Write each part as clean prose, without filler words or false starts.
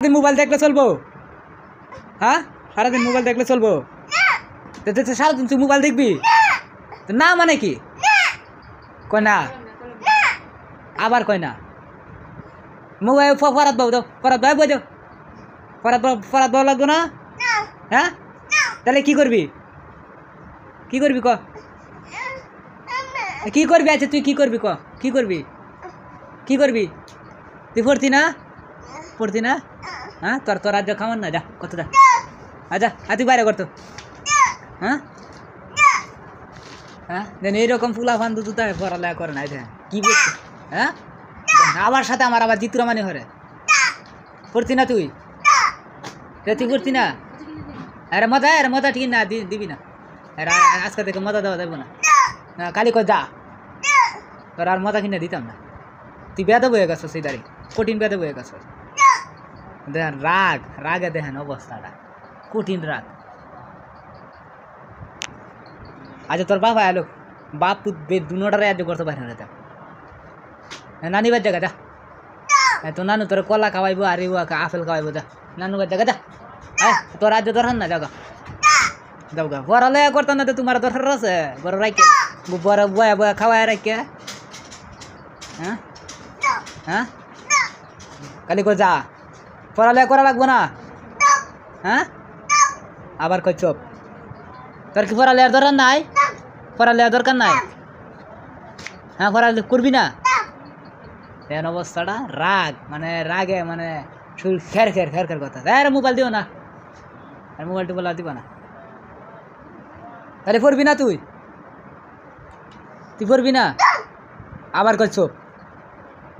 সারাদিন মোবাইল দেখলে চলবো? হ্যাঁ, সারাদিন মোবাইল দেখলে চলবো? সারাদিন তুই মোবাইল দেখবি? না মানে কি? কয় না, আবার কয় না। মোবাইল ফরাত বাবু দাও, ফরাত ভাই বই দাও, ফরাত বাবু লাগবো না? হ্যাঁ, তাহলে কি করবি? কি করবি ক? কি করবি? আচ্ছা তুই কি করবি ক? কি করবি? কি করবি? তুই পড়তি না? পড়তি না? হ্যাঁ, তোর রাজ্য খামান না, যা কত যা। আচ্ছা তুই বাইরে করতো। হ্যাঁ হ্যাঁ, দেন এইরকম ফুলা ফান দুধ পড়ালেখা করে না। কি বলছি? হ্যাঁ, আমার সাথে আমার আবার জিতুরা মানে হরে। পড়তি না তুই? তুই পড়তি না? আরে মজা ঠিক না দিবি না। আজকে থেকে মজা দেওয়া যাবো না। কালি কয় যা, তোর আর মজা কিনে দিতাম না। তুই বেদে বয়ে গেছ, সেই দাঁড়ি কঠিন বেদে বয়ে গেছ। দেখেন রাগে দেখেন অবস্থাটা, কঠিন রাগ। আচ্ছা তোর বাবা এলো, বাপ দুটারে আজ করতে পারি না। নানি বার জায়গা যা, তো নানু তোর কলা খাওয়াইবো আর আপেল খাওয়াইবো, যা নানু বার জায়গা যা। হ্যাঁ, তোর রাজ্য দরকার না, জাগা যাও গা। পড়ালেখা করতাম না তো তোমার দরকার আছে? বড় রাখে বড় বয়া বয়া খাওয়াই রাখে। হ্যাঁ হ্যাঁ, কালি কো যা, পড়ালেখা করা লাগবো না। হ্যাঁ, আবার কই চোপ। তোর কি পড়ালেখার দরকার নাই? পড়ালেখার দরকার নাই? হ্যাঁ, পড়ালেখা করবি না? এন অবস্থাটা রাগ, মানে রাগে মানে শরীর খের খের খের খের কথা। মোবাইল দিও না, আর মোবাইল টোবাইল দিবা না। তাহলে পড়বি না তুই? পড়বি না? আবার কয় চুপ।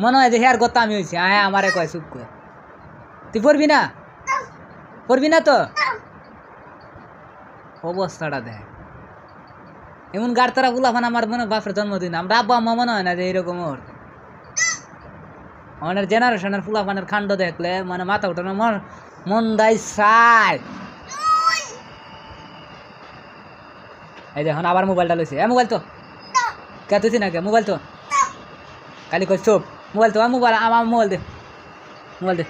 মনে হয় যে হেয়ার কথা আমি হয়েছি। হ্যাঁ, আমারে কয় চুপ কয়। তুই পড়বি না? পড়বি না তো? অবস্থাটা দেখ, এমন গাড়তারা ফুলাফান আমার মনে বাপের জন্মদিন। আমরা আব্বা আম্মা মনে হয় না যে এইরকম ওর আমাদের জেনারেশনের ফুলাফানের কাণ্ড দেখলে মানে মাথা উঠানো মন দায় চায়। এই দেখুন আবার মোবাইলটা লইছে। মোবাইল তো কে তুই না কে? মোবাইল তো কালি কই চুপ। মোবাইল তো মোবাইল আমার মোবাইল দে, মোবাইল দে।